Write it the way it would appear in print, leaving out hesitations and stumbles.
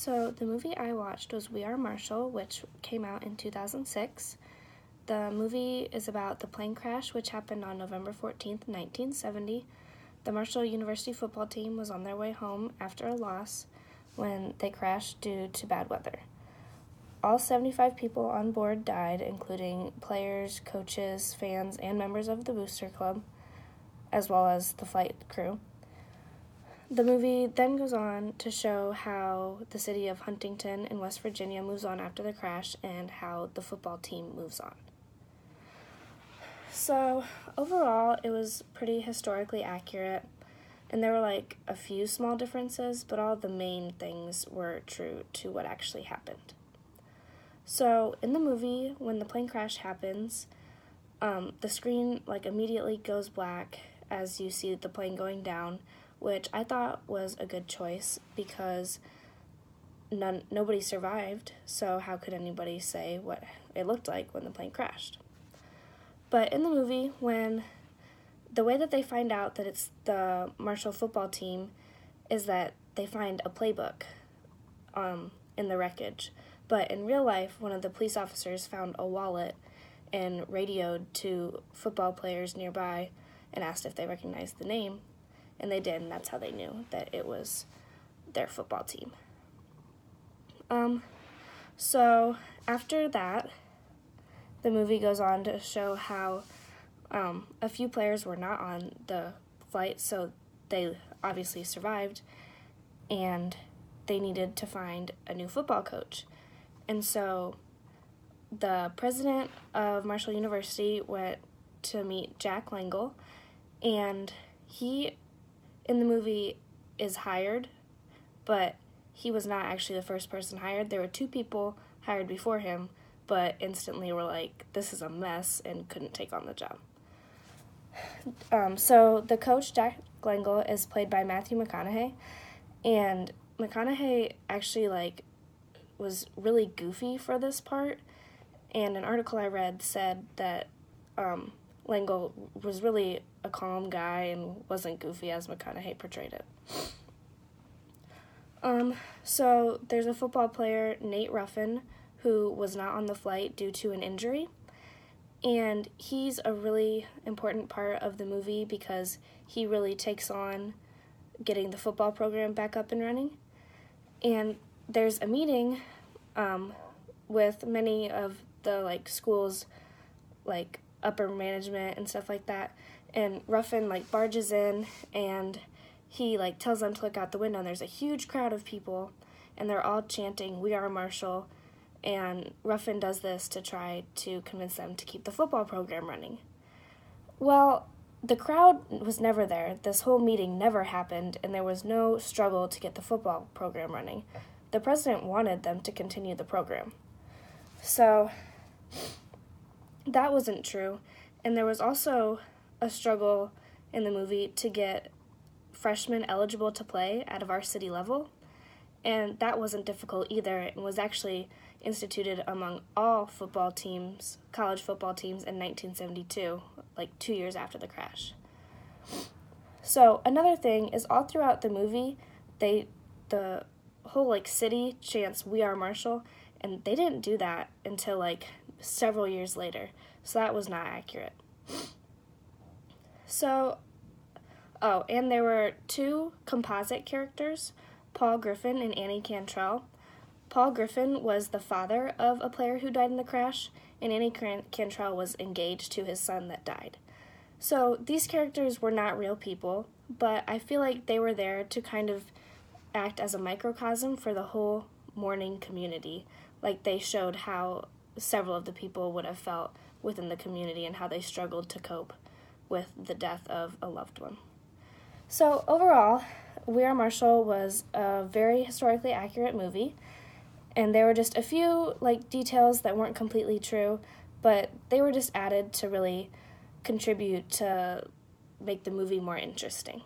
So the movie I watched was We Are Marshall, which came out in 2006. The movie is about the plane crash, which happened on November 14th, 1970. The Marshall University football team was on their way home after a loss when they crashed due to bad weather. All 75 people on board died, including players, coaches, fans, and members of the booster club, as well as the flight crew. The movie then goes on to show how the city of Huntington in West Virginia moves on after the crash and how the football team moves on. So overall, it was pretty historically accurate, and there were a few small differences, but all the main things were true to what actually happened. So in the movie, when the plane crash happens, the screen immediately goes black as you see the plane going down, which I thought was a good choice because nobody survived, so how could anybody say what it looked like when the plane crashed? But in the movie, the way that they find out that it's the Marshall football team is that they find a playbook in the wreckage. But in real life, one of the police officers found a wallet and radioed to football players nearby and asked if they recognized the name. And they did, and that's how they knew that it was their football team. So after that, the movie goes on to show how a few players were not on the flight, so they obviously survived, and they needed to find a new football coach. And so the president of Marshall University went to meet Jack Langle, and he, in the movie, is hired, but he was not actually the first person hired. There were two people hired before him, but instantly were like, this is a mess, and couldn't take on the job. So the coach, Jack Langle, is played by Matthew McConaughey, and McConaughey actually, was really goofy for this part, and an article I read said that Langle was really a calm guy and wasn't goofy as McConaughey portrayed it. So there's a football player, Nate Ruffin, who was not on the flight due to an injury, and he's a really important part of the movie because he really takes on getting the football program back up and running. And there's a meeting with many of the schools, upper management and stuff like that, and Ruffin barges in, and he tells them to look out the window, and there's a huge crowd of people, and they're all chanting, "We are Marshall," and Ruffin does this to try to convince them to keep the football program running. Well, the crowd was never there. This whole meeting never happened, and there was no struggle to get the football program running. The president wanted them to continue the program. So that wasn't true, and there was also a struggle in the movie to get freshmen eligible to at a varsity level, and that wasn't difficult either. It was actually instituted among all football teams, college football teams, in 1972, 2 years after the crash. So another thing is all throughout the movie, the whole city chants "We Are Marshall," and they didn't do that until several years later, so that was not accurate. So, and there were two composite characters, Paul Griffin and Annie Cantrell. Paul Griffin was the father of a player who died in the crash, and Annie Cantrell was engaged to his son that died. So these characters were not real people, but I feel like they were there to kind of act as a microcosm for the whole mourning community. They showed how several of the people would have felt within the community and how they struggled to cope with the death of a loved one. So overall, We Are Marshall was a very historically accurate movie, and there were just a few details that weren't completely true, but they were just added to really contribute to make the movie more interesting.